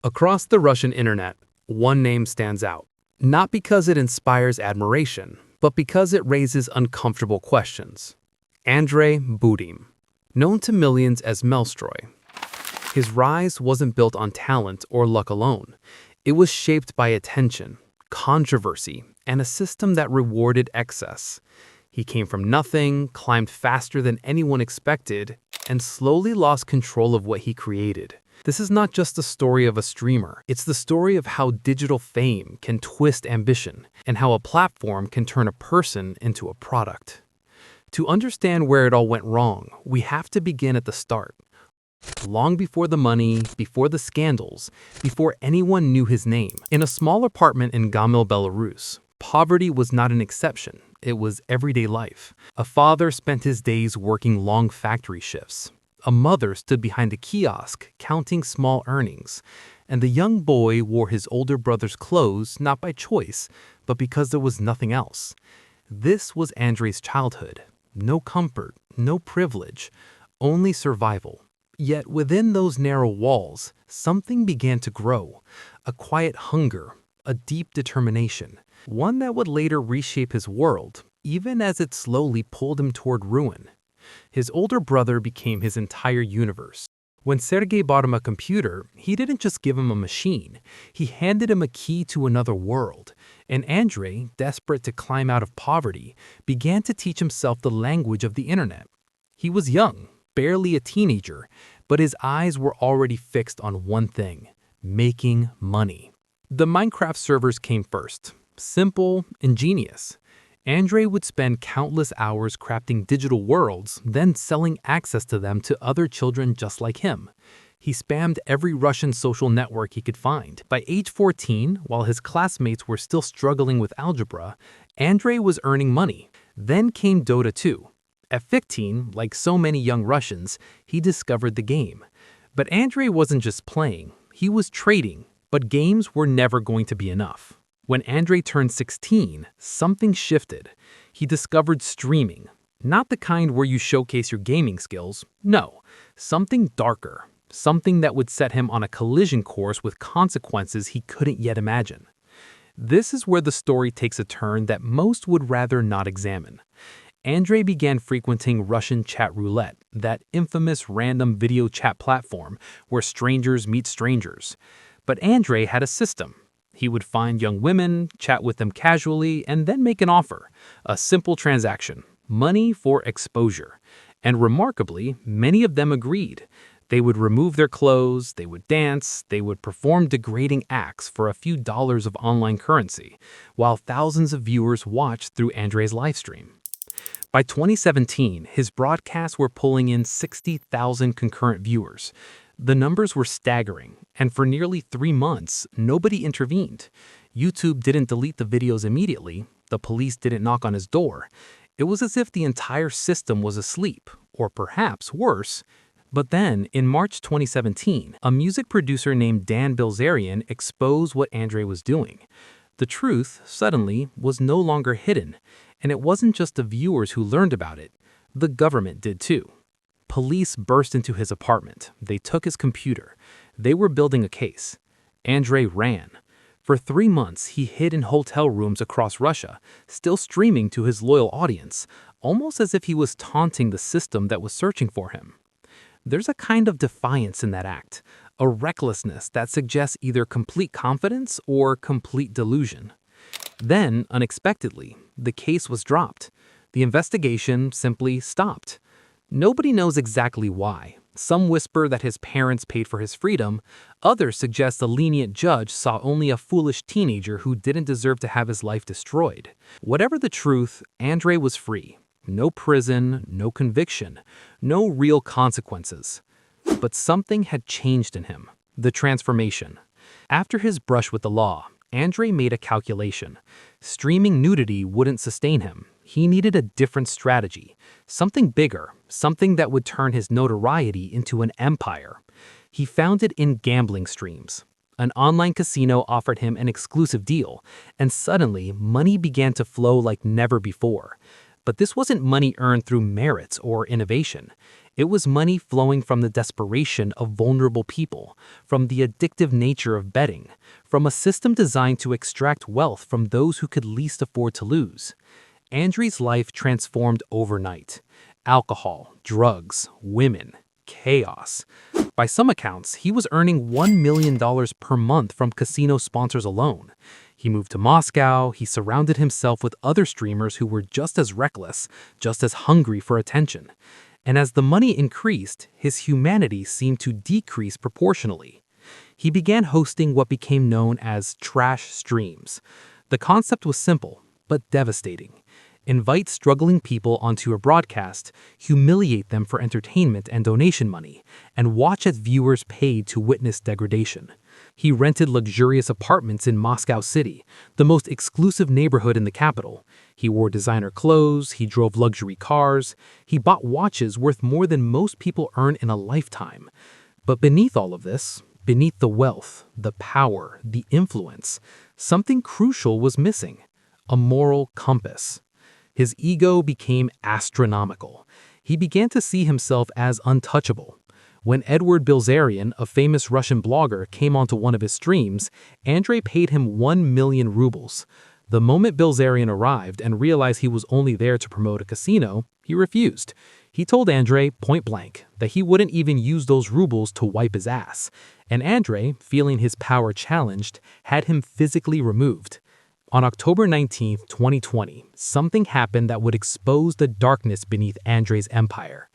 Across the Russian internet, one name stands out. Not because it inspires admiration, but because it raises uncomfortable questions. Andrey Burim, known to millions as MELLSTROY. His rise wasn't built on talent or luck alone. It was shaped by attention, controversy, and a system that rewarded excess. He came from nothing, climbed faster than anyone expected, and slowly lost control of what he created. This is not just the story of a streamer. It's the story of how digital fame can twist ambition and how a platform can turn a person into a product. To understand where it all went wrong, we have to begin at the start. Long before the money, before the scandals, before anyone knew his name. In a small apartment in Gomel, Belarus, poverty was not an exception. It was everyday life. A father spent his days working long factory shifts. A mother stood behind a kiosk, counting small earnings. And the young boy wore his older brother's clothes not by choice, but because there was nothing else. This was Andrey's childhood. No comfort, no privilege, only survival. Yet within those narrow walls, something began to grow. A quiet hunger, a deep determination. One that would later reshape his world, even as it slowly pulled him toward ruin. His older brother became his entire universe. When Sergei bought him a computer, he didn't just give him a machine. He handed him a key to another world. And Andrey, desperate to climb out of poverty, began to teach himself the language of the internet. He was young, barely a teenager, but his eyes were already fixed on one thing: making money. The Minecraft servers came first. Simple, ingenious. Andrey would spend countless hours crafting digital worlds, then selling access to them to other children just like him. He spammed every Russian social network he could find. By age 14, while his classmates were still struggling with algebra, Andrey was earning money. Then came Dota 2. At 15, like so many young Russians, he discovered the game. But Andrey wasn't just playing, he was trading. But games were never going to be enough. When Andrey turned 16, something shifted. He discovered streaming. Not the kind where you showcase your gaming skills, no. Something darker. Something that would set him on a collision course with consequences he couldn't yet imagine. This is where the story takes a turn that most would rather not examine. Andrey began frequenting Russian chat roulette, that infamous random video chat platform where strangers meet strangers. But Andrey had a system. He would find young women, chat with them casually, and then make an offer. A simple transaction, money for exposure. And remarkably, many of them agreed. They would remove their clothes, they would dance, they would perform degrading acts for a few dollars of online currency, while thousands of viewers watched through Andrey's livestream. By 2017, his broadcasts were pulling in 60,000 concurrent viewers. The numbers were staggering, and for nearly 3 months, nobody intervened. YouTube didn't delete the videos immediately. The police didn't knock on his door. It was as if the entire system was asleep, or perhaps worse. But then, in March 2017, a music producer named Dan Bilzerian exposed what Andrey was doing. The truth, suddenly, was no longer hidden, and it wasn't just the viewers who learned about it. The government did too. Police burst into his apartment. They took his computer. They were building a case. Andrey ran. For 3 months, he hid in hotel rooms across Russia, still streaming to his loyal audience, almost as if he was taunting the system that was searching for him. There's a kind of defiance in that act, a recklessness that suggests either complete confidence or complete delusion. Then, unexpectedly, the case was dropped. The investigation simply stopped. Nobody knows exactly why. Some whisper that his parents paid for his freedom. Others suggest a lenient judge saw only a foolish teenager who didn't deserve to have his life destroyed. Whatever the truth, Andrey was free. No prison, no conviction, no real consequences. But something had changed in him. The transformation. After his brush with the law, Andrey made a calculation. Streaming nudity wouldn't sustain him. He needed a different strategy, something bigger, something that would turn his notoriety into an empire. He found it in gambling streams. An online casino offered him an exclusive deal, and suddenly money began to flow like never before. But this wasn't money earned through merit or innovation. It was money flowing from the desperation of vulnerable people, from the addictive nature of betting, from a system designed to extract wealth from those who could least afford to lose. Andrey's life transformed overnight. Alcohol, drugs, women, chaos. By some accounts, he was earning $1 million per month from casino sponsors alone. He moved to Moscow, he surrounded himself with other streamers who were just as reckless, just as hungry for attention. And as the money increased, his humanity seemed to decrease proportionally. He began hosting what became known as trash streams. The concept was simple, but devastating. Invite struggling people onto a broadcast, humiliate them for entertainment and donation money, and watch as viewers paid to witness degradation. He rented luxurious apartments in Moscow City, the most exclusive neighborhood in the capital. He wore designer clothes, he drove luxury cars, he bought watches worth more than most people earn in a lifetime. But beneath all of this, beneath the wealth, the power, the influence, something crucial was missing: a moral compass. His ego became astronomical. He began to see himself as untouchable. When Edward Bilzerian, a famous Russian blogger, came onto one of his streams, Andrey paid him 1 million rubles. The moment Bilzerian arrived and realized he was only there to promote a casino, he refused. He told Andrey point blank that he wouldn't even use those rubles to wipe his ass. And Andrey, feeling his power challenged, had him physically removed. On October 19, 2020, something happened that would expose the darkness beneath Andrey's empire.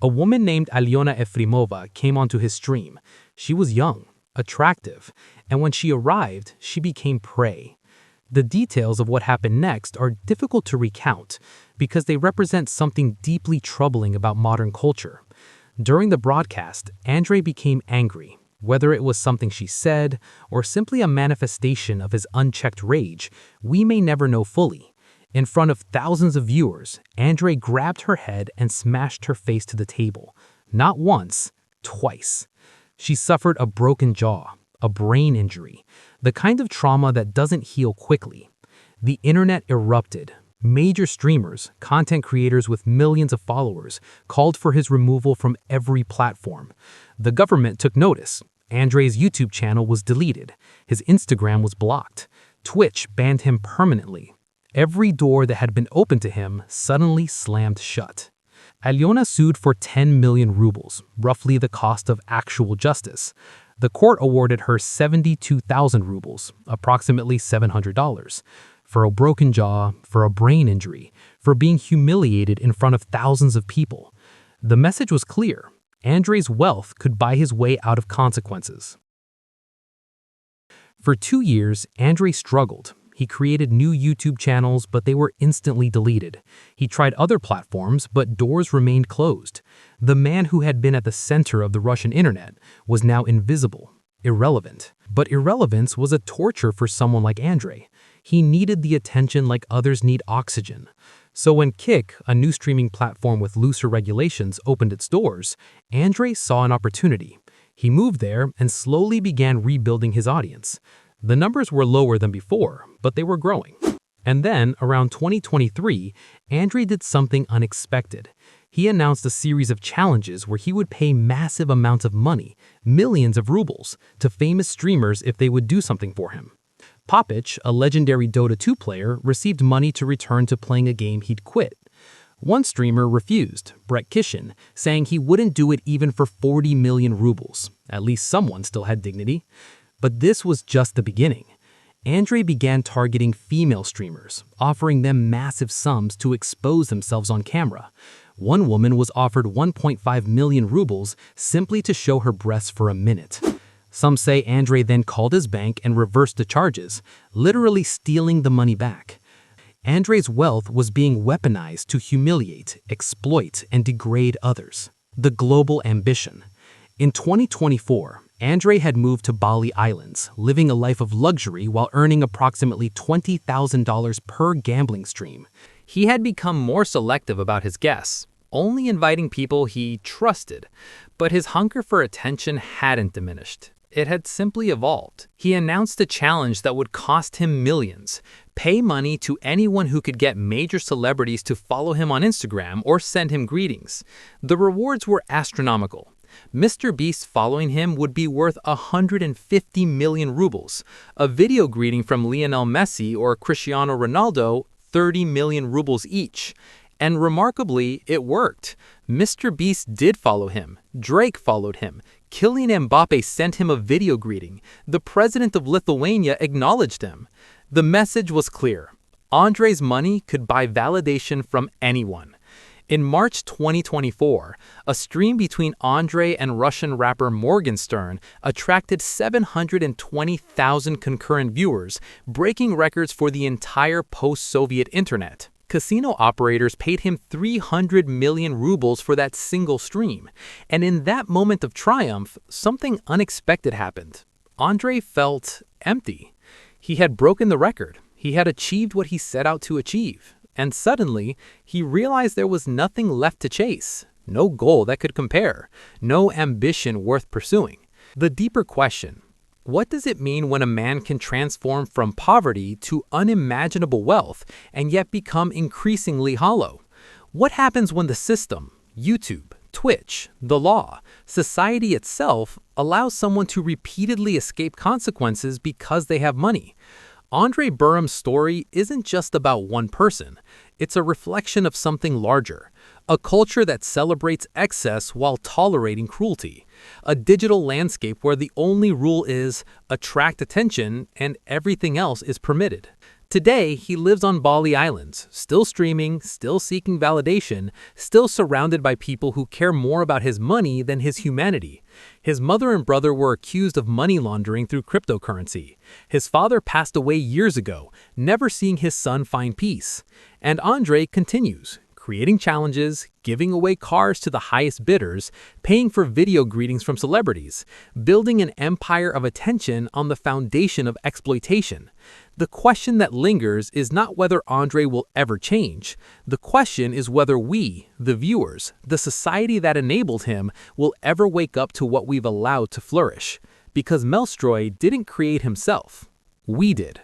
A woman named Alyona Efrimova came onto his stream. She was young, attractive, and when she arrived, she became prey. The details of what happened next are difficult to recount because they represent something deeply troubling about modern culture. During the broadcast, Andrey became angry. Whether it was something she said or simply a manifestation of his unchecked rage, we may never know fully. In front of thousands of viewers, Andrey grabbed her head and smashed her face to the table. Not once, twice. She suffered a broken jaw, a brain injury, the kind of trauma that doesn't heal quickly. The internet erupted. Major streamers, content creators with millions of followers, called for his removal from every platform. The government took notice. Andrey's YouTube channel was deleted. His Instagram was blocked. Twitch banned him permanently. Every door that had been open to him suddenly slammed shut. Alyona sued for 10 million rubles, roughly the cost of actual justice. The court awarded her 72,000 rubles, approximately $700, for a broken jaw, for a brain injury, for being humiliated in front of thousands of people. The message was clear. Andrey's wealth could buy his way out of consequences. For 2 years, Andrey struggled. He created new YouTube channels, but they were instantly deleted. He tried other platforms, but doors remained closed. The man who had been at the center of the Russian internet was now invisible, irrelevant. But irrelevance was a torture for someone like Andrey. He needed the attention like others need oxygen. So when Kick, a new streaming platform with looser regulations, opened its doors, Andrey saw an opportunity. He moved there and slowly began rebuilding his audience. The numbers were lower than before, but they were growing. And then, around 2023, Andrey did something unexpected. He announced a series of challenges where he would pay massive amounts of money, millions of rubles, to famous streamers if they would do something for him. Popich, a legendary Dota 2 player, received money to return to playing a game he'd quit. One streamer refused, Brett Kishin, saying he wouldn't do it even for 40 million rubles. At least someone still had dignity. But this was just the beginning. Andrey began targeting female streamers, offering them massive sums to expose themselves on camera. One woman was offered 1.5 million rubles simply to show her breasts for a minute. Some say Andrey then called his bank and reversed the charges, literally stealing the money back. Andrey's wealth was being weaponized to humiliate, exploit, and degrade others. The global ambition. In 2024, Andrey had moved to Bali Islands, living a life of luxury while earning approximately $20,000 per gambling stream. He had become more selective about his guests, only inviting people he trusted. But his hunger for attention hadn't diminished. it had simply evolved. He announced a challenge that would cost him millions. Pay money to anyone who could get major celebrities to follow him on Instagram or send him greetings. The rewards were astronomical. Mr. Beast following him would be worth 150 million rubles. A video greeting from Lionel Messi or Cristiano Ronaldo, 30 million rubles each. And remarkably, it worked. Mr. Beast did follow him. Drake followed him. Kylian Mbappe sent him a video greeting. The president of Lithuania acknowledged him. The message was clear. Andrey's money could buy validation from anyone. In March 2024, a stream between Andrey and Russian rapper Morgenstern attracted 720,000 concurrent viewers, breaking records for the entire post-Soviet internet. Casino operators paid him 300 million rubles for that single stream. And in that moment of triumph, something unexpected happened. Andrey felt empty. He had broken the record. He had achieved what he set out to achieve. And suddenly, he realized there was nothing left to chase. No goal that could compare. No ambition worth pursuing. The deeper question: what does it mean when a man can transform from poverty to unimaginable wealth and yet become increasingly hollow? What happens when the system, YouTube, Twitch, the law, society itself allows someone to repeatedly escape consequences because they have money? Andrey Burim's story isn't just about one person. It's a reflection of something larger. A culture that celebrates excess while tolerating cruelty. A digital landscape where the only rule is attract attention and everything else is permitted. Today, he lives on Bali Islands, still streaming, still seeking validation, still surrounded by people who care more about his money than his humanity. His mother and brother were accused of money laundering through cryptocurrency. His father passed away years ago, never seeing his son find peace. And Andrey continues, creating challenges, giving away cars to the highest bidders, paying for video greetings from celebrities, building an empire of attention on the foundation of exploitation. The question that lingers is not whether Andrey will ever change. The question is whether we, the viewers, the society that enabled him, will ever wake up to what we've allowed to flourish. Because MELLSTROY didn't create himself. We did.